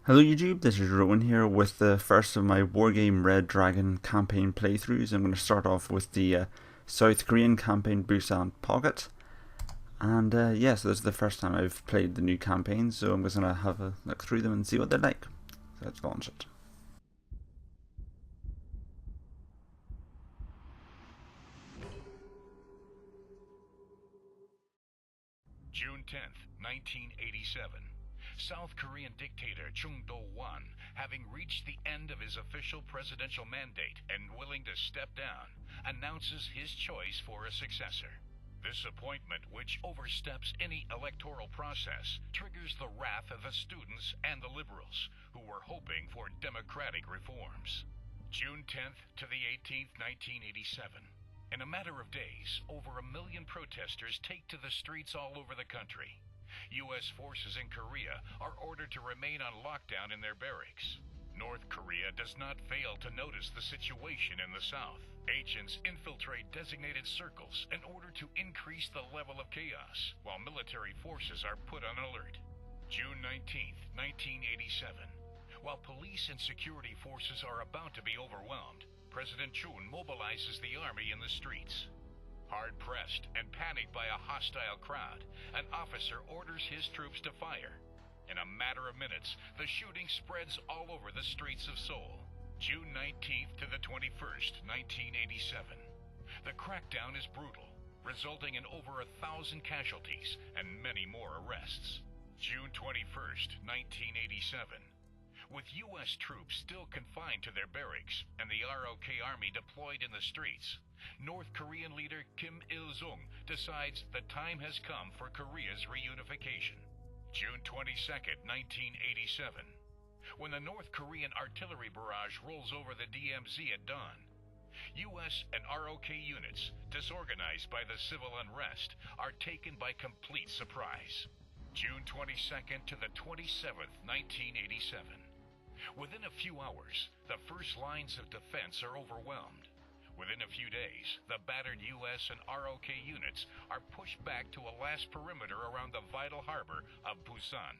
Hello YouTube, this is Rowan here with the first of my Wargame Red Dragon campaign playthroughs. I'm going to start off with the South Korean campaign Busan Pocket. And yeah, so this is the first time I've played the new campaign, so I'm just going to have a look through them and see what they're like. So let's launch it. June 10th, 1987. South Korean dictator Chung Do-won, having reached the end of his official presidential mandate and willing to step down, announces his choice for a successor. This appointment, which oversteps any electoral process, triggers the wrath of the students and the liberals, who were hoping for democratic reforms. June 10th to the 18th, 1987. In a matter of days, over 1 million protesters take to the streets all over the country. U.S. forces in Korea are ordered to remain on lockdown in their barracks. North Korea does not fail to notice the situation in the south. Agents infiltrate designated circles in order to increase the level of chaos, while military forces are put on alert. June 19th, 1987. While police and security forces are about to be overwhelmed, President Chun mobilizes the army in the streets. Hard-pressed and panicked by a hostile crowd, an officer orders his troops to fire. In a matter of minutes, the shooting spreads all over the streets of Seoul. June 19th to the 21st, 1987. The crackdown is brutal, resulting in over 1,000 casualties and many more arrests. June 21st, 1987. With U.S. troops still confined to their barracks and the ROK army deployed in the streets, North Korean leader Kim Il-sung decides the time has come for Korea's reunification. June 22nd, 1987. When the North Korean artillery barrage rolls over the DMZ at dawn, U.S. and ROK units, disorganized by the civil unrest, are taken by complete surprise. June 22nd to the 27th, 1987. Within a few hours, the first lines of defense are overwhelmed. Within a few days, the battered U.S. and ROK units are pushed back to a last perimeter around the vital harbor of Busan.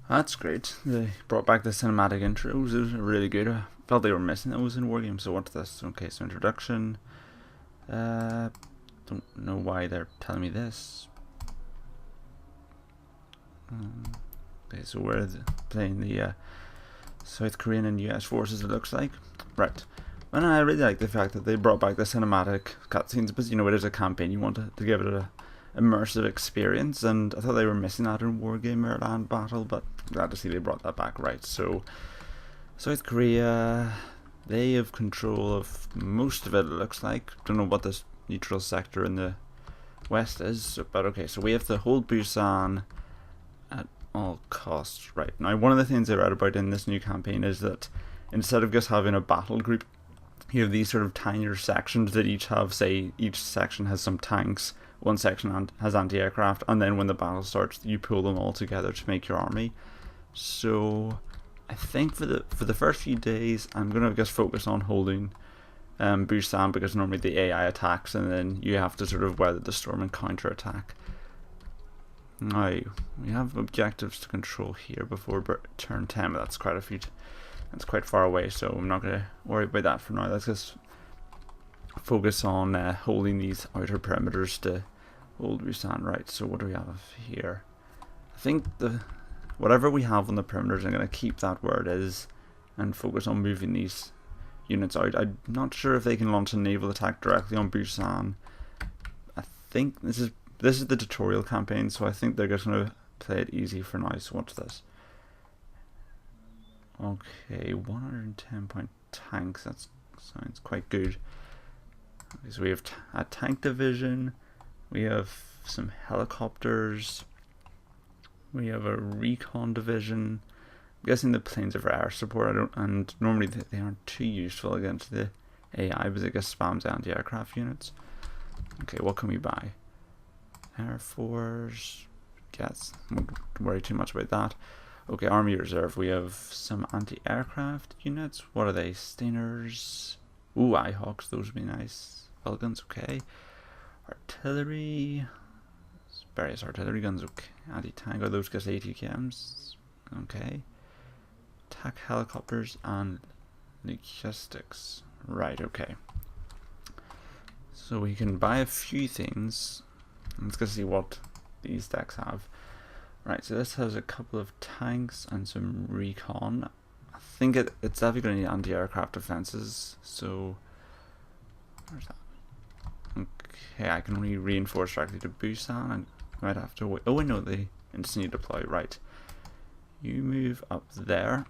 That's great. They brought back the cinematic intros. Those are really good. I felt they were missing those in Wargame, so what's this? Okay, so introduction. Don't know why they're telling me this. Okay, so we're playing the South Korean and US forces, it looks like. Right. And I really like the fact that they brought back the cinematic cutscenes, because, you know, it is a campaign. You want to give it a immersive experience, and I thought they were missing that in Wargame Land Battle, but glad to see they brought that back. Right, so South Korea, they have control of most of it, it looks like. Don't know what this neutral sector in the west is, but okay, so we have to hold Busan at all costs. Right, now one of the things I read about in this new campaign is that instead of just having a battle group, you have these sort of tinier sections that each have, say, each section has some tanks, one section has anti-aircraft, and then when the battle starts, you pull them all together to make your army. So I think for the first few days, I'm gonna just focus on holding Busan, because normally the AI attacks, and then you have to sort of weather the storm and counter-attack. Now, we have objectives to control here before turn 10, but that's quite a few. That's quite far away, so I'm not going to worry about that for now. Let's just focus on holding these outer perimeters to hold Busan. Right, so what do we have here? I think whatever we have on the perimeters, I'm going to keep that where it is and focus on moving these units out. I'm not sure if they can launch a naval attack directly on Busan. I think this is the tutorial campaign, so I think they're just going to play it easy for now. So watch this. Okay, 110 point tanks, that sounds quite good. Okay, so we have a tank division, we have some helicopters, we have a recon division. I'm guessing the planes are for air support, and normally they aren't too useful against the AI, because it just spams anti-aircraft units. Okay, what can we buy? Air Force, yes, won't worry too much about that. Okay, Army Reserve, we have some anti-aircraft units. What are they? Stingers. Ooh, Ihawks, those would be nice. Falcons, okay. Artillery. Various artillery guns, okay. Anti-tank, are those just ATKMs? Okay. Attack helicopters and logistics. Right, okay. So we can buy a few things. Let's go see what these decks have. Right, so this has a couple of tanks and some recon. I think it's definitely going to need anti-aircraft defenses, so... Where's that? Okay, I can only reinforce directly to Busan. I might have to wait. Oh, I know they instantly deploy. Right. You move up there.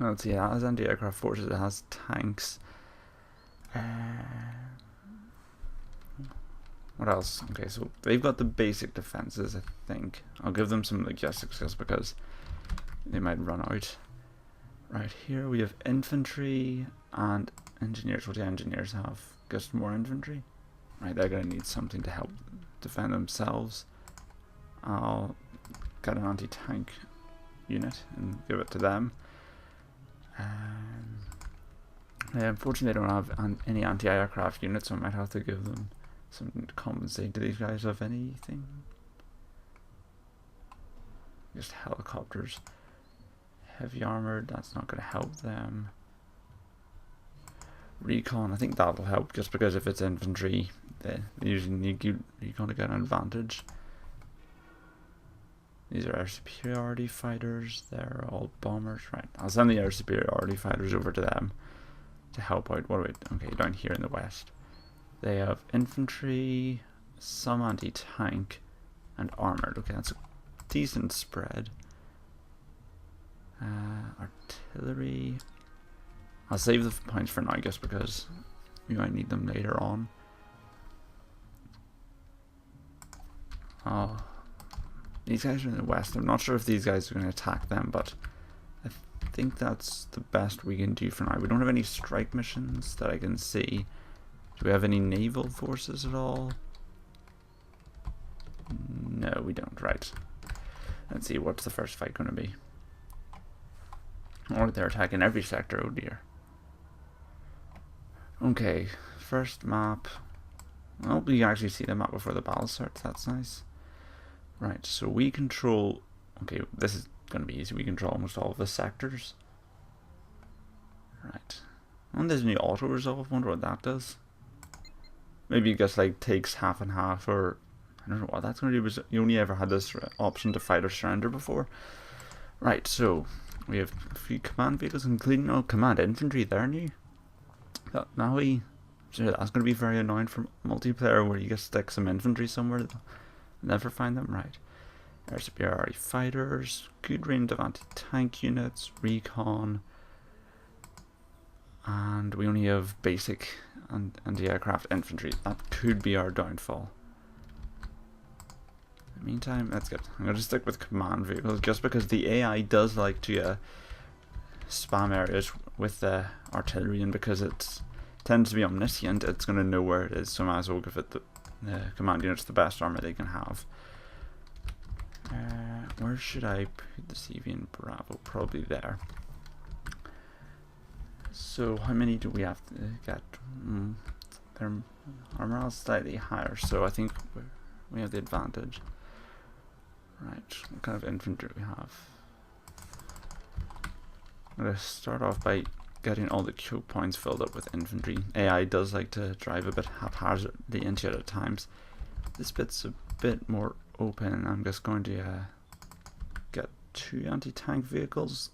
Let's see, it has anti-aircraft forces, it has tanks. What else? Okay, so they've got the basic defenses, I think. I'll give them some logistics just because they might run out. Right here we have infantry and engineers. What do engineers have? Just more infantry? Right, they're going to need something to help defend themselves. I'll get an anti-tank unit and give it to them. Unfortunately, they don't have any anti-aircraft units, so I might have to give them something to compensate. Do these guys have anything? Just helicopters. Heavy armored, that's not going to help them. Recon, I think that'll help, just because if it's infantry, they usually need recon to get an advantage. These are air superiority fighters, they're all bombers, right. I'll send the air superiority fighters over to them to help out. What about, okay, down here in the west. They have infantry, some anti-tank, and armored. Okay, that's a decent spread. Artillery. I'll save the points for now just because we might need them later on. Oh, these guys are in the west. I'm not sure if these guys are going to attack them, but I think that's the best we can do for now. We don't have any strike missions that I can see. Do we have any naval forces at all? No, we don't. Right. Let's see, what's the first fight going to be? Or they're attacking every sector, oh dear. Okay, first map. Oh, you can actually see the map before the battle starts, that's nice. Right, so we control... Okay, this is going to be easy. We control almost all of the sectors. Right. And there's a new auto-resolve, wonder what that does. Maybe it just like takes half and half, or... I don't know what that's going to do. You only ever had this option to fight or surrender before. Right, so... We have a few command vehicles, including command infantry. They're new. Now sure, that's going to be very annoying for multiplayer, where you just stick some infantry somewhere. Never find them. Right. Air superiority fighters, good range of anti-tank units, recon, and we only have basic anti-aircraft infantry. That could be our downfall. In the meantime, that's good. I'm going to stick with command vehicles just because the AI does like to spam areas with the artillery, and because it tends to be omniscient, it's going to know where it is, so I might as well give it the command units the best armor they can have. Where should I put the Sevian Bravo? Probably there. So how many do we have to get? Their armor is slightly higher, so I think we have the advantage. Right, what kind of infantry do we have? I'm going to start off by getting all the choke points filled up with infantry. AI does like to drive a bit haphazardly into it at times. This bit's a bit more open. I'm just going to get 2 anti-tank vehicles.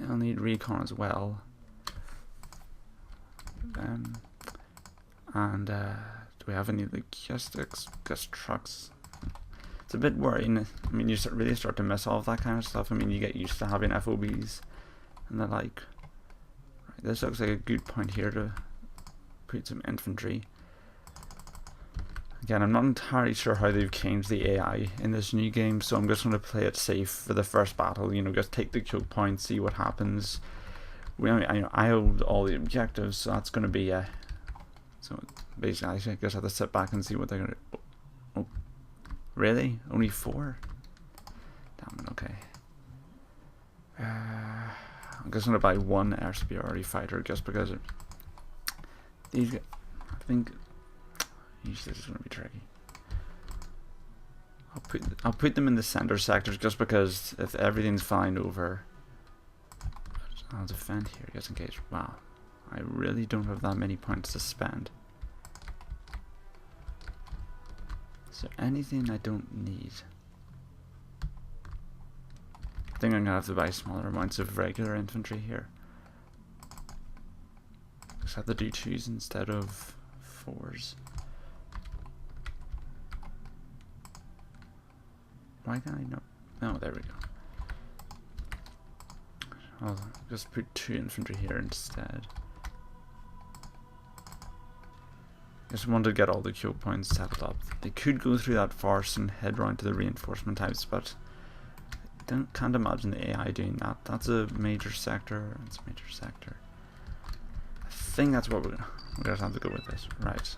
I'll need recon as well. And do we have any logistics? Just trucks. It's a bit worrying. I mean, you really start to miss all of that kind of stuff. I mean, you get used to having FOBs and the like. Right, this looks like a good point here to put some infantry. Again, I'm not entirely sure how they've changed the AI in this new game, so I'm just going to play it safe for the first battle. You know, just take the choke points, see what happens. I hold all the objectives, so that's going to be so basically, I just have to sit back and see what they're going to. Oh, really? Only 4? Damn it. Okay. I'm just going to buy 1 air superiority fighter just because these. I think. This is going to be tricky. I'll put them in the center sectors just because if everything's flying over, I'll defend here just in case. Wow, I really don't have that many points to spend. Is there anything I don't need? I think I'm gonna have to buy smaller amounts of regular infantry here. Just have to do 2s instead of 4s. Why can't I not? No, there we go. I'll just put 2 infantry here instead. Just wanted to get all the choke points settled up. They could go through that farce and head round to the reinforcement types, but can't imagine the AI doing that. That's a major sector. It's a major sector. I think that's what we're gonna have to go with this. Right.